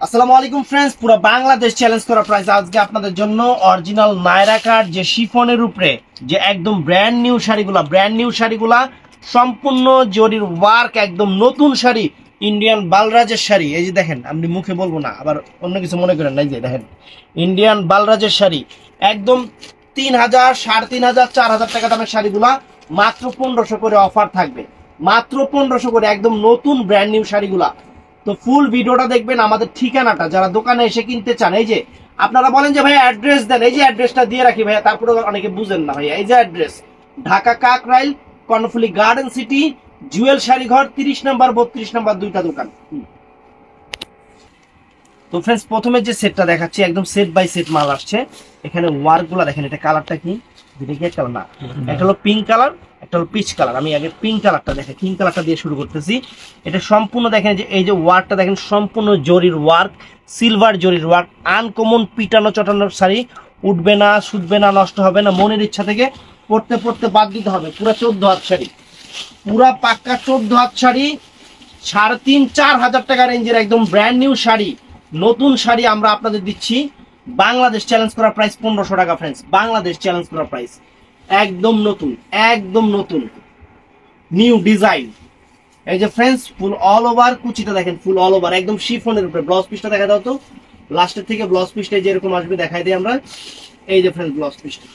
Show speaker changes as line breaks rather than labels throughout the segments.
আসসালামু আলাইকুম ফ্রেন্ডস, পুরো বাংলাদেশ চ্যালেঞ্জ করা প্রাইস আজকে আপনাদের জন্য অরিজিনাল নায়রা কাট যে শিফনের উপরে যে একদম ব্র্যান্ড নিউ শাড়িগুলা সম্পূর্ণ জরির ওয়ার্ক, একদম নতুন শাড়ি, ইন্ডিয়ান বালরাজের শাড়ি। এই যে দেখেন, আপনি মুখে বলবো না আবার অন্য কিছু মনে করেন না। এই যে দেখেন ইন্ডিয়ান বালরাজের শাড়ি, একদম 3,000, 3,500, 4,000 টাকা দামের শাড়িগুলা মাত্র 1500 করে অফার থাকবে, মাত্র 1500 করে, একদম নতুন ব্র্যান্ড নিউ শাড়িগুলা। তো ফুল ভিডিওটা দেখবেন। আমাদের ঠিকানাটা যারা দোকানে এসে কিনতে চান, এই যে আপনারা বলেন যে ভাইয়া অ্যাড্রেস দেন, এই যে অ্যাড্রেসটা দিয়ে রাখি ভাইয়া, তারপরে অনেকে বুঝেন না ভাইয়া। এই যে address, Dhaka Kakrail Karnaphuli Garden City, Jewel Sharighar, 30 নম্বর 32 নম্বর দুইটা দোকান। তো ফ্রেন্ডস, প্রথমে যে সেটটা দেখাচ্ছি একদম সেট বাই সেট মাল আসছে। এখানে ওয়ার্ক গুলা দেখেন, এটা কালারটা কি, কালার না, একটা হলো পিঙ্ক কালার, একটা হলো পিচ কালার। আমি আগে পিঙ্ক কালারটা দেখে, পিঙ্ক কালারটা দিয়ে শুরু করতেছি। এটা সম্পূর্ণ দেখেন যে এই যে ওয়ার্কটা দেখেন, সম্পূর্ণ জরির ওয়ার্ক, সিলভার জরির ওয়ার্ক, আনকমন পিটানো চটানোর শাড়ি, উঠবে না, শুধবে না, নষ্ট হবে না, মনের ইচ্ছা থেকে পড়তে পড়তে বাদ দিতে হবে। পুরা 14 হাত শাড়ি, পুরা পাক্কা 14 হাত শাড়ি, 3,500-4,000 টাকা রেঞ্জের একদম ব্র্যান্ড নিউ শাড়ি, নতুন শাড়ি আমরা আপনাদের দিচ্ছি। বাংলাদেশ চ্যালেঞ্জ করা প্রাইস 1500 টাকা ফ্রেন্ডস, বাংলাদেশ চ্যালেঞ্জ করা প্রাইস, একদম নতুন, একদম নতুন নিউ ডিজাইন। এই যে ফ্রেন্ডস, ফুল অল ওভার কুচিটা দেখেন, ফুল অল ওভার একদম শিফনের উপরে। ব্লাউজ পিসটা দেখা দাও তো, লাস্টের থেকে ব্লাউজ পিসটা যেরকম আসবে দেখাই দিই আমরা। এই যে ফ্রেন্ডস ব্লাউজ পিসটা,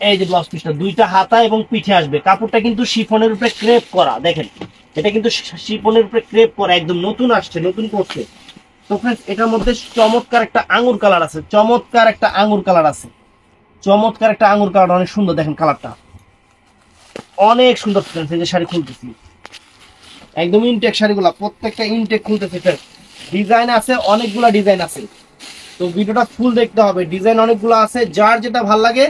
এই যে ব্লাউজ পিসটা দুইটা হাতা এবং পিঠে আসবে। কাপড়টা কিন্তু শিফনের উপরে ক্রেপ করা, দেখেন এটা কিন্তু শিফনের উপরে ক্রেপ করা, একদম নতুন আসছে, নতুন করছে। তো ফ্রেন্ডস, এটার মধ্যে চমৎকার একটা আঙ্গুর কালার আছে, চমৎকার একটা আঙ্গুর কালার আছে, চমৎকার একটা আঙ্গুর কালার, অনেক সুন্দর দেখেন কালারটা, অনেক সুন্দর ফ্রেন্ডস। এই যে শাড়ি খুলতেছি, একদম ইনটেক শাড়িগুলা, প্রত্যেকটা ইনটেক খুলতেছি ফ্রেন্ডস। ডিজাইন আছে, অনেকগুলা ডিজাইন আছে, তো ভিডিওটা ফুল দেখতে হবে। ডিজাইন অনেকগুলো আছে, যার যেটা ভালো লাগে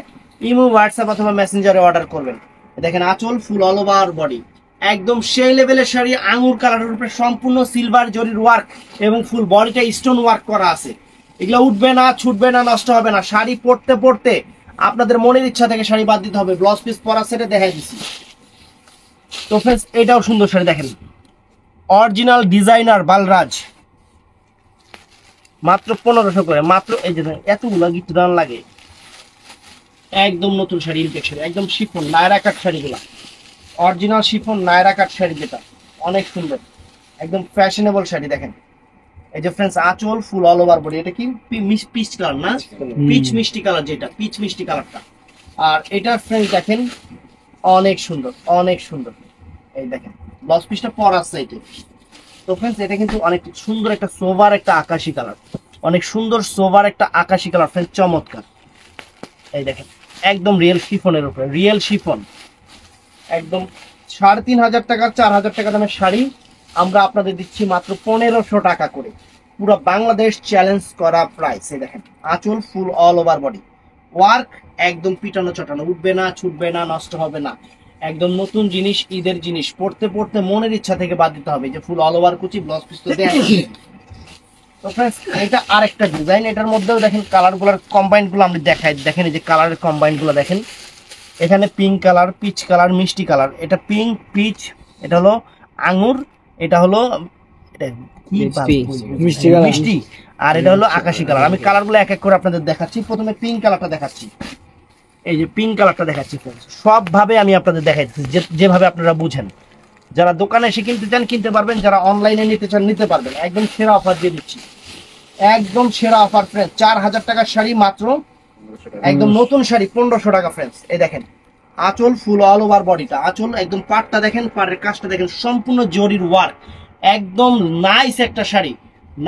ইমো, হোয়াটসঅ্যাপ অথবা মেসেঞ্জারে অর্ডার করবেন। দেখেন আঁচল ফুল অল ওভার বডি, একদম সেই লেভেলের শাড়ি, আঙুর কালারের উপরে সম্পূর্ণ সিলভার জরির ওয়ার্ক এবং ফুল বডিটা স্টোন ওয়ার্ক করা আছে। এগুলো উঠবে না, ছুটবে না, নষ্ট হবে না। শাড়ি পরতে পরতে আপনাদের মনের ইচ্ছা থেকে শাড়ি বাদ দিতে হবে। ব্লাউজ পিস পরা সেটে দেখাই দিচ্ছি। তো ফ্রেন্ডস, এটাও সুন্দর শাড়ি দেখেন, অরিজিনাল ডিজাইনার বালরাজ, মাত্র 1500 করে, মাত্র। এই যে এতগুলো গিফট দান লাগে, একদম নতুন শাড়ি, ইনটেক শাড়ি, একদম শিফন নায়রা কাট শাড়িগুলা, অরিজিনাল শিফন নায়রা কাট শাড়ি, যেটা অনেক সুন্দর, একদম ফ্যাশনেবল শাড়ি। দেখেন এই যে ফ্রেন্ডস, আঁচল ফুল অল ওভার বডি। এটা কি পিচ কালার না, পিচ মিষ্টি কালার, যেটা পিচ মিষ্টি কালারটা। আর এটা ফ্রেন্ডস দেখেন, অনেক সুন্দর, অনেক সুন্দর। এই দেখেন ব্লাউজ পিসটা পরা আছে এটা। তো ফ্রেন্ডস, এটা কিন্তু অনেক সুন্দর একটা সোভার একটা আকাশি কালার, অনেক সুন্দর সোভার একটা আকাশি কালার ফ্রেন্ডস, চমৎকার। এই দেখেন একদম রিয়েল শিফনের উপরে, রিয়েল শিফন, একদম 3,500 টাকা 4,000 টাকা দামের শাড়ি আমরা আপনাদের দিচ্ছি মাত্র 1500 টাকা করে, পুরো বাংলাদেশ চ্যালেঞ্জ করা প্রাইস। এই দেখেন আঁচল ফুল অল ওভার বডি ওয়ার্ক, একদম পিটানো চটানো, উঠবে না, ছুটবে না, নষ্ট হবে না, একদম নতুন জিনিস, ঈদের জিনিস, পড়তে পড়তে মনের ইচ্ছা থেকে বাদ দিতে হবে। যে ফুল অল ওভার কুচি, ব্লাউজ পিস তো দেয়া। তো ফ্রেন্ডস, এটা আরেকটা ডিজাইন, এটার মধ্যেও দেখেন কালার গুলার কম্বাইন গুলো আমরা দেখাই। দেখেন এই যে কালারের কম্বাইন গুলো দেখেন, এখানে পিঙ্ক কালার, পিচ কালার, মিষ্টি কালার। এটা পিঙ্ক, পিচ, এটা হলো আঙ্গুর, এটা হলো মিষ্টি, আর এটা হলো আকাশি কালার। আমি কালার গুলো এক এক করে আপনাদের দেখাচ্ছি। প্রথমে পিঙ্ক কালারটা দেখাচ্ছি, এই যে পিঙ্ক কালারটা দেখাচ্ছি। সব ভাবে আমি আপনাদের দেখাচ্ছি, যেভাবে আপনারা বুঝেন। যারা দোকানে এসে কিনতে চান কিনতে পারবেন, যারা অনলাইনে নিতে চান নিতে পারবেন। একদম সেরা অফার দিয়ে দিচ্ছি, একদম সেরা অফার ফ্রেন্ডস। 4,000 টাকার শাড়ি মাত্র, একদম নতুন শাড়ি 1500 টাকা ফ্রেন্ডস। এই দেখেন আঁচল ফুল অল ওভার বডিটা, আঁচল একদম, পাটটা দেখেন, পাড়ের কাজটা দেখেন, সম্পূর্ণ জরির ওয়ার্ক, একদম নাইস একটা শাড়ি,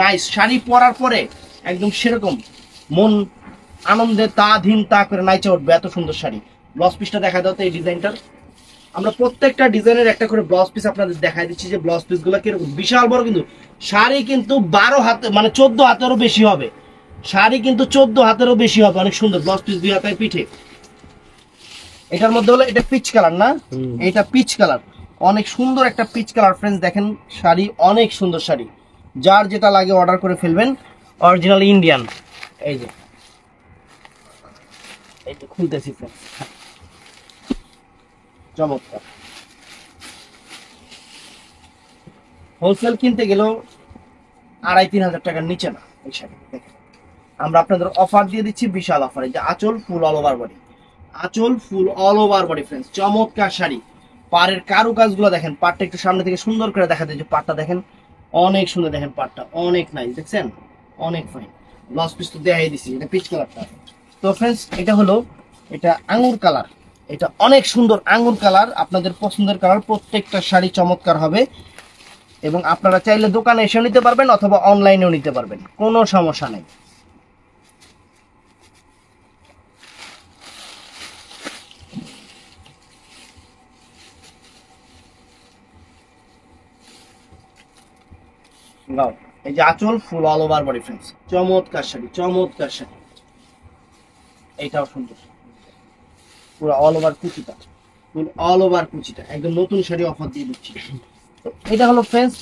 নাইস শাড়ি পরার পরে একদম সেরকম মন আনন্দে তা ধীন তা করে নাইচে উঠবে, এত সুন্দর শাড়ি। ব্লাউজ পিসটা দেখা দাও তো এই ডিজাইনটার। আমরা প্রত্যেকটা ডিজাইনের একটা করে ব্লাউজ পিস আপনাদের দেখাই দিচ্ছি, যে ব্লাউজ পিস গুলো কিরকম, বিশাল বড় কিন্তু শাড়ি, কিন্তু 12 হাতে মানে 14 হাতেরও বেশি হবে শাড়ি, কিন্তু 14 হাতেরও বেশি হবে, অনেক সুন্দর ব্লাউজ পিস, 2 হাতের পিঠে। এটার মধ্যে হলো এটা পিচ কালার না, এটা পিচ কালার, অনেক সুন্দর একটা পিচ কালার ফ্রেন্ডস। দেখেন শাড়ি অনেক সুন্দর শাড়ি, যার যেটা লাগে অর্ডার করে ফেলবেন। অরিজিনাল ইন্ডিয়ান, এই যে এই যে খুলতেছি ফ্রেন্ডস, চমৎকার। হোলসেল কিনতে গেলেও 2,500-3,000 টাকার নিচে না এই শাড়ি। দেখেন আমরা আপনাদের অফার দিয়ে দিচ্ছি, বিশাল অফার। এই যে আঁচল ফুল অল ওভার বডি, আঁচল ফুল অল ওভার বডি ফ্রেন্ডস, চমৎকার শাড়ি। পাড়ের কারুকাজগুলো দেখেন, পাটটা একটু সামনে থেকে সুন্দর করে দেখা যায়, যে পাটটা দেখেন অনেক সুন্দর, দেখেন পাটটা অনেক নাইস, দেখছেন অনেক ফাইন। ব্লাউজ পিস তো দেখাই দিছি, এটা পিচ কালারটা। তো ফ্রেন্ডস এটা হলো, এটা আঙ্গুর কালার, এটা অনেক সুন্দর আঙ্গুর কালার, আপনাদের পছন্দের কালার। প্রত্যেকটা শাড়ি চমৎকার হবে, এবং আপনারা চাইলে দোকানে এসেও নিতে পারবেন অথবা অনলাইনেও নিতে পারবেন, কোনো সমস্যা নেই। গাও, এই যে আঁচল ফুল অল ওভার বডি ফ্রেন্ডস, চমৎকার শাড়ি, চমৎকার শাড়ি। এইটাও সুন্দর, পুরো অল ওভার কুচিটা, ফুল অল ওভার কুচিটা, একদম নতুন শাড়ি অফার দিয়ে দিচ্ছি। তো এটা হলো ফ্রেন্ডস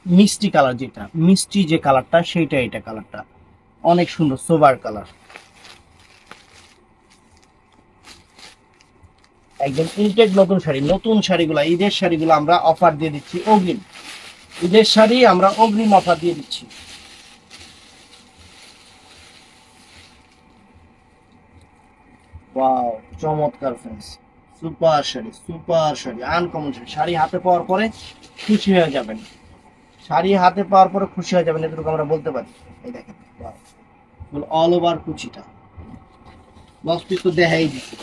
মিষ্টি কালার, যেটা মিষ্টি যে কালারটা সেইটা, এটা কালারটা অনেক সুন্দর, সোবার কালার, একদম ইনটেক নতুন শাড়ি। নতুন শাড়িগুলো, ঈদের শাড়িগুলো আমরা অফার দিয়ে দিচ্ছি অগ্রিম, ঈদের শাড়ি আমরা অগ্রিম অফার দিয়ে দিচ্ছি। ওয়াও, চমৎকার friends, super sari, super sari, uncommon sari. Sari হাতে পাওয়ার পরে খুশি হয়ে যাবেন, শাড়ি হাতে পাওয়ার পরে খুশি হয়ে যাবেন, এটুকু আমরা বলতে পারি। এই দেখেন অল ওভার কুচিটা, ব্লাউজ পিস তো দেখাই দিচ্ছি,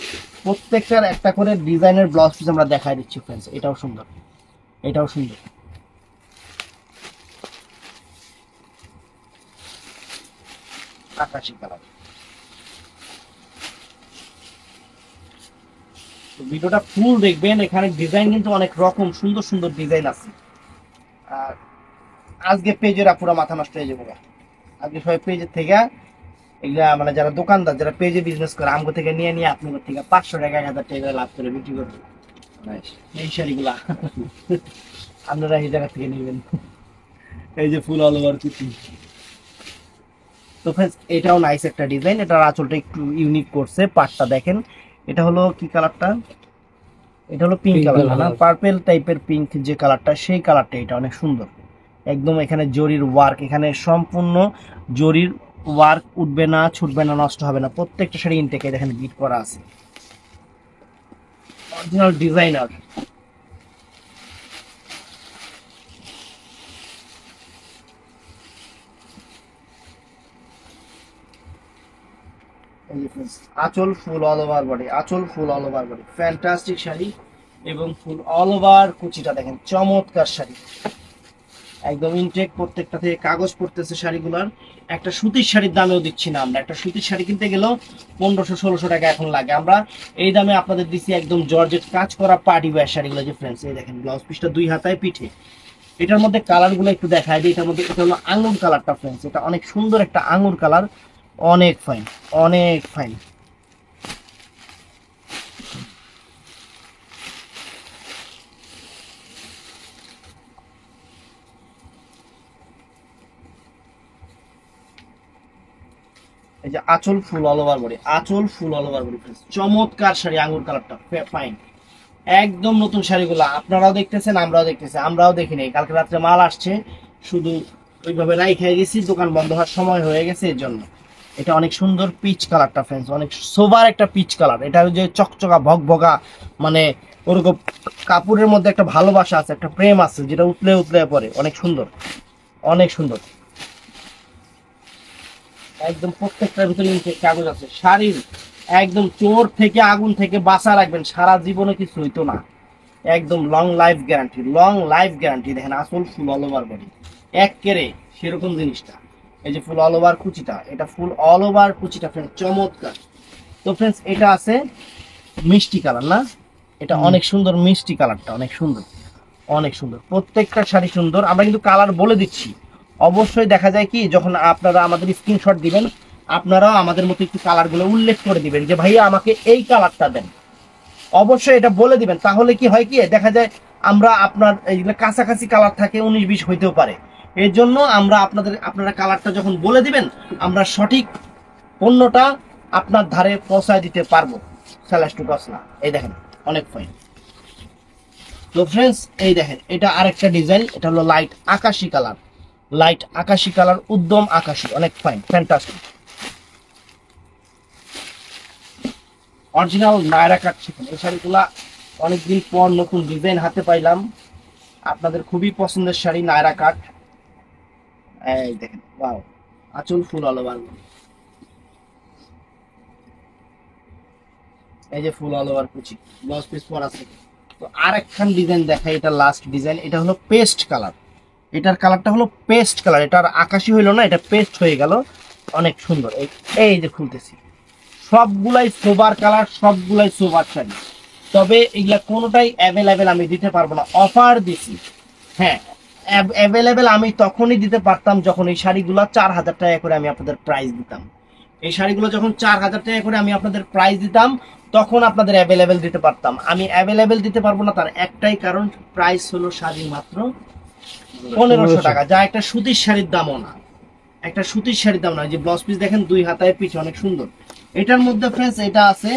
প্রত্যেকটার একটা করে ডিজাইনের ব্লাউজ পিস আমরা দেখাই দিচ্ছি ফ্রেন্ডস। এটাও সুন্দর, এটাও সুন্দর, আকাশি কালার। ভিডিওটা ফুল দেখবেন, এখানে ডিজাইন কিন্তু অনেক রকম সুন্দর সুন্দর ডিজাইন আছে। আর আজকে পেজের পুরো মাথা নষ্ট হয়ে যাবে, আজকে সবাই পেজের থেকে এগুলা, মানে যারা দোকানদার, যারা পেজে বিজনেস করে, আমগো থেকে নিয়ে নিয়ে আপনাদের থেকে 500 টাকা 1,000 টাকা লাভ করে বিক্রি করবে এই শাড়িগুলা। আপনারা এই জায়গা থেকে নেবেন। এই যে ফুল অল ওভার কুচি। তো ফ্রেন্ডস এটাও নাইস একটা ডিজাইন, এটার আঁচলটা একটু ইউনিক করছে, পাটটা দেখেন। এটা হলো কি কালারটা, এটা হলো পিঙ্ক কালার না, পার্পল টাইপের পিঙ্ক যে কালারটা, সেই কালারটা, এটা অনেক সুন্দর। একদম এখানে জরির ওয়ার্ক, এখানে সম্পূর্ণ জরির ওয়ার্ক, উঠবে না, ছুটবে না, নষ্ট হবে না। প্রত্যেকটা শাড়ি ইনটেকে দেখেন বিট করা আছে, অরিজিনাল ডিজাইনার। আঁচল ফুল অল ওভার বডি, আঁচল ফুল all over body, fantastic sari, এবং ফুল অল ওভার কুচিটা দেখেন, চমৎকার শাড়ি, একদম ইনটেক। প্রত্যেকটা থেকে কাগজ পড়তেছে শাড়িগুলার। একটা সুতির শাড়ির দামেও দিচ্ছি না আমরা, একটা সুতির শাড়ি কিনতে গেলেও 1500-1600 টাকা এখন লাগে, আমরা এই দামে আপনাদের দিচ্ছি একদম জর্জেট কাজ করা পার্টি ওয়্যার শাড়িগুলো। যে ফ্রেন্ডস এই দেখেন ব্লাউজ পিসটা 2 হাতায় পিঠে। এটার মধ্যে কালারগুলো একটু দেখায় দিই, এটার মধ্যে এটা হলো আঙুর কালারটা ফ্রেন্ডস, এটা অনেক সুন্দর একটা আঙুর কালার, অনেক ফাইন, অনেক ফাইন। এই যে আঁচল ফুল অল ওভার বডি, আঁচল ফুল অল ওভার বডি ফ্রেন্ডস, চমৎকার শাড়ি, আঙুর কালারটা ফাইন, একদম নতুন শাড়িগুলো আপনারাও দেখতেছেন, আমরাও দেখতেছি, আমরাও দেখিনি, কালকে রাত্রে মাল আসছে, শুধু ওইভাবে রাইখে গেছি, দোকান বন্ধ হওয়ার সময় হয়ে গেছে এর জন্য। এটা অনেক সুন্দর পিচ কালারটা ফ্রেন্ডস, অনেক সোবার একটা পিচ কালার, এটা যে চকচকা ভগভগা, মানে ওরকম কাপড়ের মধ্যে একটা ভালোবাসা আছে, একটা প্রেম আছে, যেটা উতলে উতলে পরে, অনেক সুন্দর, অনেক সুন্দর। একদম প্রত্যেকটার ভিতরে কাগজ আছে। শাড়ির একদম চোর থেকে আগুন থেকে বাঁচা রাখবেন, সারা জীবনে কিছু হইতো না, একদম long life guarantee, long life guarantee. দেখেন আসল ফুল অল ওভার বডি, এক কেরে সেরকম জিনিসটা। এই যে ফুল অল ওভার কুচিটা, এটা ফুল অল ওভার কুচিটা ফ্রেন্ড, চমৎকার। তো ফ্রেন্ডস এটা আছে মিষ্টি কালার না, এটা অনেক সুন্দর, মিষ্টি কালারটা অনেক সুন্দর, অনেক সুন্দর। প্রত্যেকটা শাড়ি সুন্দর, আমরা কিন্তু কালার বলে দিচ্ছি। অবশ্যই দেখা যায় কি, যখন আপনারা আমাদের স্ক্রিনশট দিবেন, আপনারাও আমাদের মতো একটু কালারগুলো উল্লেখ করে দিবেন, যে ভাইয়া আমাকে এই কালারটা দেন, অবশ্যই এটা বলে দিবেন। তাহলে কি হয়, কি দেখা যায় আমরা আপনার এইগুলো কাছাকাছি কালার থাকে, 19-20 হইতেও পারে। এর জন্য আমরা আপনারা কালারটা যখন বলে দিবেন, আমরা সঠিক পণ্যটা আপনার ধারে পৌঁছায় দিতে পারবো। সেলাস টু গসলা, এই দেখেন অনেক ফাইন। তো ফ্রেন্ডস এই দেখেন, এটা আরেকটা ডিজাইন, এটা হলো লাইট আকাশি কালার, লাইট আকাশি কালার, উদ্যম আকাশি, অনেক ফাইন, ফ্যান্টাস্টিক। অরিজিনাল নায়রা কাট শিফন। এই শাড়িগুলা অনেকদিন পর নতুন ডিজাইন হাতে পাইলাম, আপনাদের খুবই পছন্দের শাড়ি নায়রা কাট। এই দেখেন, ওয়াও, আঁচল ফুল অল ওভার, এই যে ফুল অল ওভার কুচি, ব্লাউজ পিস পর আছে। তো আর একখান ডিজাইন দেখাই, এটা লাস্ট ডিজাইন। এটা হলো পেস্ট কালার, এটার কালারটা হলো পেস্ট কালার, এটা আর আকাশি হইলো না, এটা পেস্ট হয়ে গেল, অনেক সুন্দর। এই যে খুলতেছি, সবগুলাই সোবার কালার, সবগুলাই সোবার শাড়ি। তবে এগুলা কোনোটাই অ্যাভেলেবেল আমি দিতে পারবো না, অফার দিছি। হ্যাঁ, অ্যাভেলেবেল আমি তখনই দিতে পারতাম যখন এই শাড়িগুলো 4000 টাকা করে আমি আপনাদের প্রাইস দিতাম। এই শাড়িগুলো যখন 4000 টাকা করে আমি আপনাদের প্রাইস দিতাম, তখন আপনাদের অ্যাভেলেবেল দিতে পারতাম। আমি অ্যাভেলেবেল দিতে পারবো না, তার একটাই কারণ, প্রাইস হলো শাড়ি মাত্র 1500 টাকা, যা একটা সুতির শাড়ির দামও না, একটা সুতির শাড়ির দাম না। যে ব্লাউজ পিস দেখেন, 2 হাতায় পিচ, অনেক সুন্দর। এটার মধ্যে ফ্রেন্ডস এটা আছে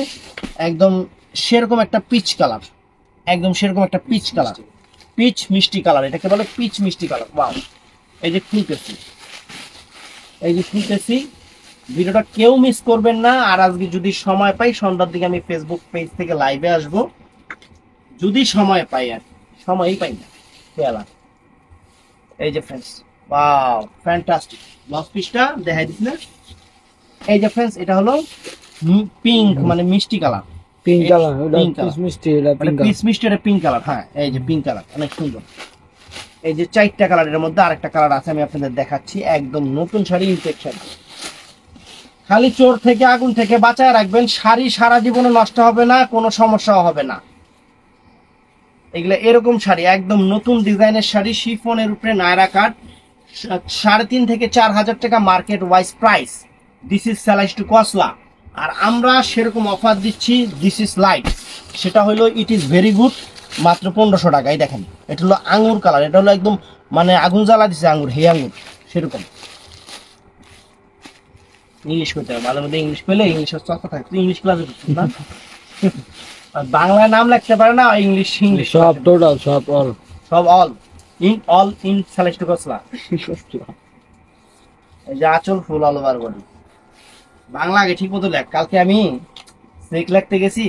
একদম সেরকম একটা পিচ কালার, একদম সেরকম একটা পিচ কালার, পিচ মিষ্টি কালার, এটাকে বলে পিচ মিষ্টি কালার। ওয়াও, এই যে খুলতেছি, এই যে খুলতেছি, ভিডিওটা কেউ মিস করবেন না। আর আজকে যদি সময় পাই, সন্ধ্যার দিকে আমি ফেসবুক পেজ থেকে লাইভে আসব, যদি সময় পাই, আর সময়ই পাই না খেয়ালা। এই যে ফ্রেন্ডস, ওয়াও, ফ্যান্টাস্টিক। ব্লাউজ পিসটা দেখাই দিস না, এই যে ফ্রেন্ডস, এটা হলো পিঙ্ক, মানে মিষ্টি colour,
pink colour,
pink
piece
colour,
মিষ্টি, এটা
মানে
পিঙ্ক
পিচ মিষ্টি, এটা পিঙ্ক কালার। হ্যাঁ, এই যে পিঙ্ক কালার, অনেক সুন্দর। এই যে 4টা কালারের মধ্যে আরেকটা কালার আছে, আমি আপনাদের দেখাচ্ছি। একদম নতুন শাড়ি, ইনটেক শাড়ি। খালি চোর থেকে আগুন থেকে বাঁচায় রাখবেন, শাড়ি সারা জীবনে নষ্ট হবে না, কোনো সমস্যাও হবে না। এগুলো এরকম শাড়ি, একদম নতুন ডিজাইনের শাড়ি, শিফনের উপরে নায়রা কাট, 3.5 থেকে 4000 টাকা market wise price. This is স্যালাইজ টু কসলা। আর আমরা সেরকম অফার দিচ্ছি, দিস ইজ লাইট, সেটা হলো ইট ইজ ভেরি গুড, মাত্র 1500 টাকা। এই দেখেন, এটা হলো আঙুর কালার, এটা হলো একদম মানে আগুন জ্বালা দিচ্ছে আঙুর, হে আঙুর সেরকম। ইংলিশ করতে হবে, মাঝে মধ্যে ইংলিশ পেলে ইংলিশের চর্চা থাকে। তুই ইংলিশ ক্লাসে করছিস না? আর বাংলায় নাম লিখতে পারে না, ইংলিশ ইংলিশ
সব টোটাল, সব অল,
সব অল ইন সেলেস্ট কসলা। এই যে আঁচল ফুল অল ওভার বডি, বাংলা আগে ঠিক মতো লেখ। কালকে আমি চেক লিখতে গেছি,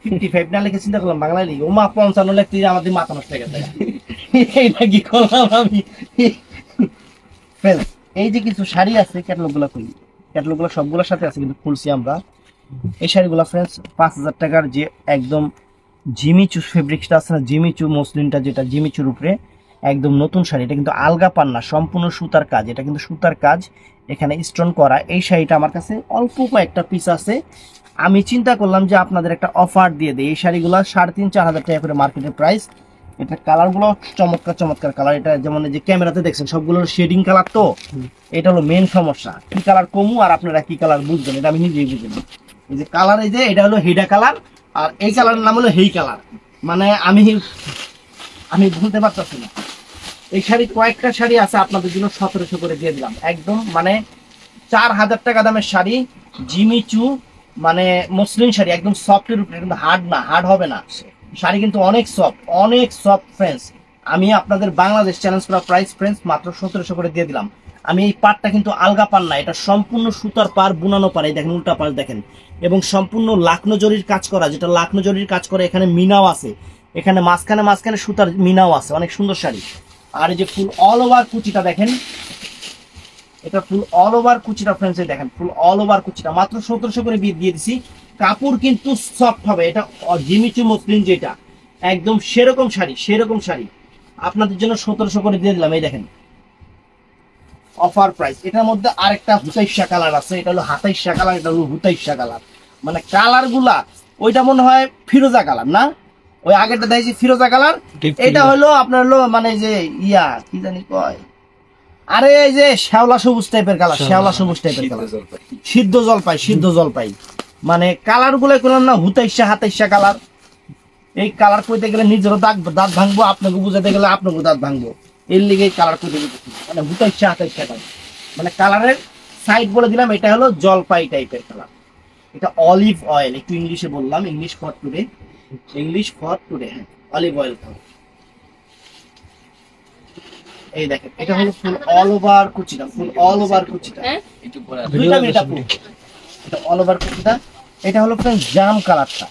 55 না লিখে চিন্তা করলাম বাংলায় লিখি, ওমা 55 লিখতে গিয়ে আমাদের মাথা নষ্ট হয়ে গেছে। এইটা কি করলাম আমি। Friends, এই যে কিছু শাড়ি আছে, ক্যাটালগ গুলা খুলি, ক্যাটালগ গুলো সবগুলোর সাথে আছে কিন্তু খুলছি আমরা। এই শাড়িগুলো ফ্রেন্ডস 5000 টাকার, যে একদম জিমিচু ফেব্রিক্সটা আছে না, জিমিচু মসলিনটা, যেটা জিমিচুর উপরে একদম নতুন শাড়ি। এটা কিন্তু আলগা পান্না, সম্পূর্ণ সুতার কাজ, এটা কিন্তু সুতার কাজ, এখানে স্টোন করা। এই শাড়িটা আমার কাছে অল্প কয়েকটা পিস আছে, আমি চিন্তা করলাম যে আপনাদের একটা অফার দিয়ে দেয়। এই শাড়িগুলো 3,500-4,000 টাকা করে মার্কেটের প্রাইস। এটা কালারগুলো চমৎকার চমৎকার কালার। এটা যেমন যে ক্যামেরাতে দেখছেন, সবগুলো শেডিং কালার। তো এটা হলো মেন সমস্যা, কি কালার কমু আর আপনারা কি কালার বুঝবেন, এটা আমি নিজেই বুঝি না। এই যে কালার, এই যে এটা হলো হেডা কালার, আর এই কালারের নাম হলো হেই কালার, মানে আমি বলতে পারতেছি না। এই শাড়ি কয়েকটা শাড়ি আছে আপনাদের জন্য 1700 করে দিয়ে দিলাম, একদম মানে 4000 টাকা দামের শাড়ি, জিমিচু মানে মসলিন শাড়ি, একদম সফটের উপরে, কিন্তু হার্ড না, হার্ড হবে না শাড়ি, কিন্তু অনেক সফট, অনেক সফট ফ্রেন্ডস। আমি আপনাদের বাংলাদেশ চ্যালেঞ্জ করা প্রাইস ফ্রেন্ডস মাত্র 1700 করে দিয়ে দিলাম। আমি এই পাটটা কিন্তু আলগা পার না, এটা সম্পূর্ণ সুতার পার, বুনানো পার, এই দেখেন উল্টা পার দেখেন, এবং সম্পূর্ণ লাকনো জরির কাজ করা, যেটা লাকনো জরির কাজ করে। এখানে মিনাও আছে, এখানে মাঝখানে মাঝখানে সুতার মিনাও আছে, অনেক সুন্দর শাড়ি। আর এই যে ফুল অল ওভার কুচিটা দেখেন, এটা ফুল অল ওভার কুচিটা ফ্রেন্ডস, দেখেন ফুল অল ওভার কুচিটা মাত্র 1700 করে দিয়ে দিছি। কাপড় কিন্তু সফট হবে, এটা জিমিচু মসলিন, যেটা একদম সেরকম শাড়ি, সেরকম শাড়ি আপনাদের জন্য 1700 করে দিয়ে দিলাম। এই দেখেন অফার প্রাইস। এটার মধ্যে আরেকটা হুতাইশা কালার আছে, এটা হলো হাতাইশা কালার, এটা হলো হুতাইশা কালার, মানে কালার গুলা ওইটা মনে হয় ফিরোজা কালার না, ওই আগেরটা দেখছি ফিরোজা কালার, এটা হলো আপনার হলো মানে যে ইয়া কি জানি কয়, আরে এই যে শ্যাওলা সবুজ টাইপের কালার, শ্যাওলা সবুজ টাইপের কালার, সিদ্ধ জলপাই, সিদ্ধ জলপাই, মানে কালার গুলো করলাম না, হুতাইশা হাতাইশা কালার। এই কালার কইতে গেলে নিজেরও দাঁত ভাঙবো, আপনাকে বুঝাতে গেলে আপনাকে দাঁত ভাঙবো, এর লিগে কালার কইতে গেছি, মানে হুতাইশা হাতাইশা কালার, মানে কালারের সাইড বলে দিলাম, এটা হলো জলপাই টাইপের কালার। এটা অলিভ অয়েল, একটু ইংলিশে বললাম, English for today, English for today, হ্যাঁ অলিভ অয়েল কালার। এই দেখেন এটা হলো ফুল অল ওভার কুচিটা, ফুল অল ওভার কুচিটা। দুইটা মিনিট আপু, এটা অল ওভার কুচিটা। এটা হলো ফ্রেন্ডস জাম কালারটা,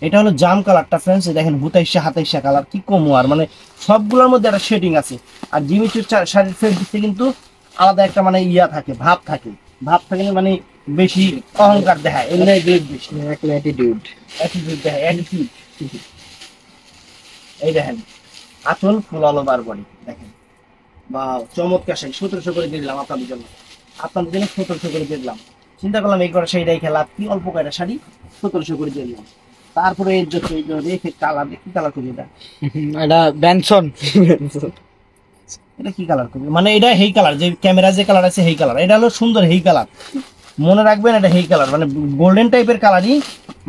এটা হলো জাম কালারটা ফ্রেন্ডস। দেখেন 27 কালার, কি কম আর মানে সবগুলোর মধ্যে একটা শেডিং আছে। আর জিমিচুর শাড়ির ফেব্রিক্সে কিন্তু আলাদা একটা মানে ইয়া থাকে, ভাব থাকে, ভাব থাকে না, মানে বেশি অহংকার দেখায়, এমনি গ্রেড বেশি
অ্যাটিটিউড।
অ্যাটিটিউড দেখায়, অ্যাটিটিউড। এই দেখেন আঁচল ফুল অল ওভার বডি, দেখেন বা চমৎকার শাড়ি। 1700 করে দিয়ে দিলাম আপনাদের জন্য, আপনাদের জন্য 1700 করে দিয়ে দিলাম। চিন্তা করলাম এই করে শাড়িটাই খেলা, কি অল্প কয়টা শাড়ি 1700 করে দিয়ে দিলাম। তারপরে এর জন্য এই যে রেখে কালার, কি কালার করবি এটা?
এটা বেনসন।
এটা কি কালার করবি মানে এটা হেই কালার, যে ক্যামেরা যে কালার আছে হেই কালার। এটা হলো সুন্দর হেই কালার, মনে রাখবেন এটা হেই কালার, মানে গোল্ডেন টাইপের কালারই,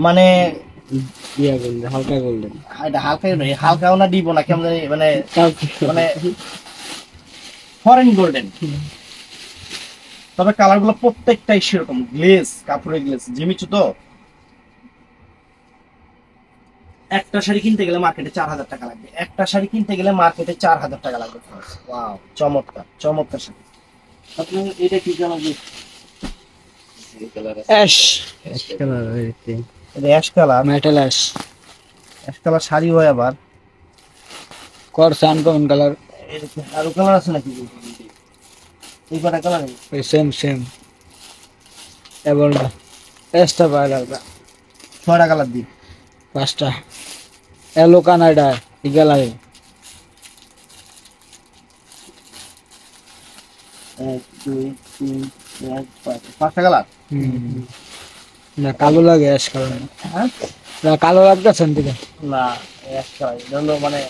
মানে
ইয়া গোল্ডেন, হালকা গোল্ডেন।
এটা হালকা হালকাও না দিব না কেমন জানি, মানে মানে ফরেন গোল্ডেন। তবে কালার গুলো প্রত্যেকটাই সেরকম গ্লেজ, কাপড়ের গ্লেজ, জিমিচু তো। একটা শাড়ি কিনতে গেলে মার্কেটে 4000 টাকা লাগবে, একটা শাড়ি কিনতে গেলে মার্কেটে 4000 টাকা লাগবে। ওয়াও, চমৎকার চমৎকার শাড়ি। আপনার এটা কি কালার?
অ্যাশ কালার,
এটা ash colour,
metal ash.
Ash colour sari হয় আবার।
করছে আনকমন কালার।
এটা কি আরো কালার আছে নাকি? এই কটা কালার?
ওই সেম সেম। এবার অ্যাশটা বাইরে আলাদা।
6টা কালার দিই।
5টা। এলো কানাডা এই কালারে।
1 2 3 4 5, 5টা কালার।
না কালো লাগে অ্যাশ কালার।
হ্যাঁ
না কালো লাগতেছে দিকে।
না, অ্যাশ কালার এটা হলো মানে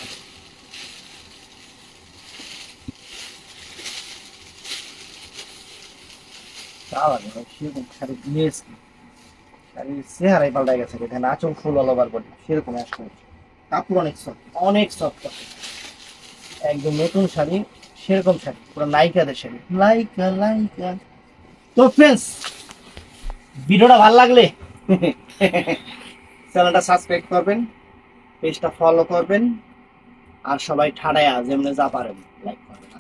কালার সেরকম শাড়ি গ্লেজ, শাড়ির চেহারাই পাল্টাই গেছে। দেখেন আঁচল ফুল অল ওভার বডি, সেরকম অ্যাশ কালার। কাপড় অনেক সফট, অনেক সফট, একদম নতুন শাড়ি, সেরকম শাড়ি, পুরো নায়িকাদের শাড়ি, লাইকা লাইকা। তো ফ্রেন্ডস, ভিডিওটা ভালো লাগলে চ্যানেলটা সাবস্ক্রাইব করবেন, পেজটা ফলো করবেন, আর সবাই ঠাড়ায়া যেমনি যা পারেন লাইক করবেন।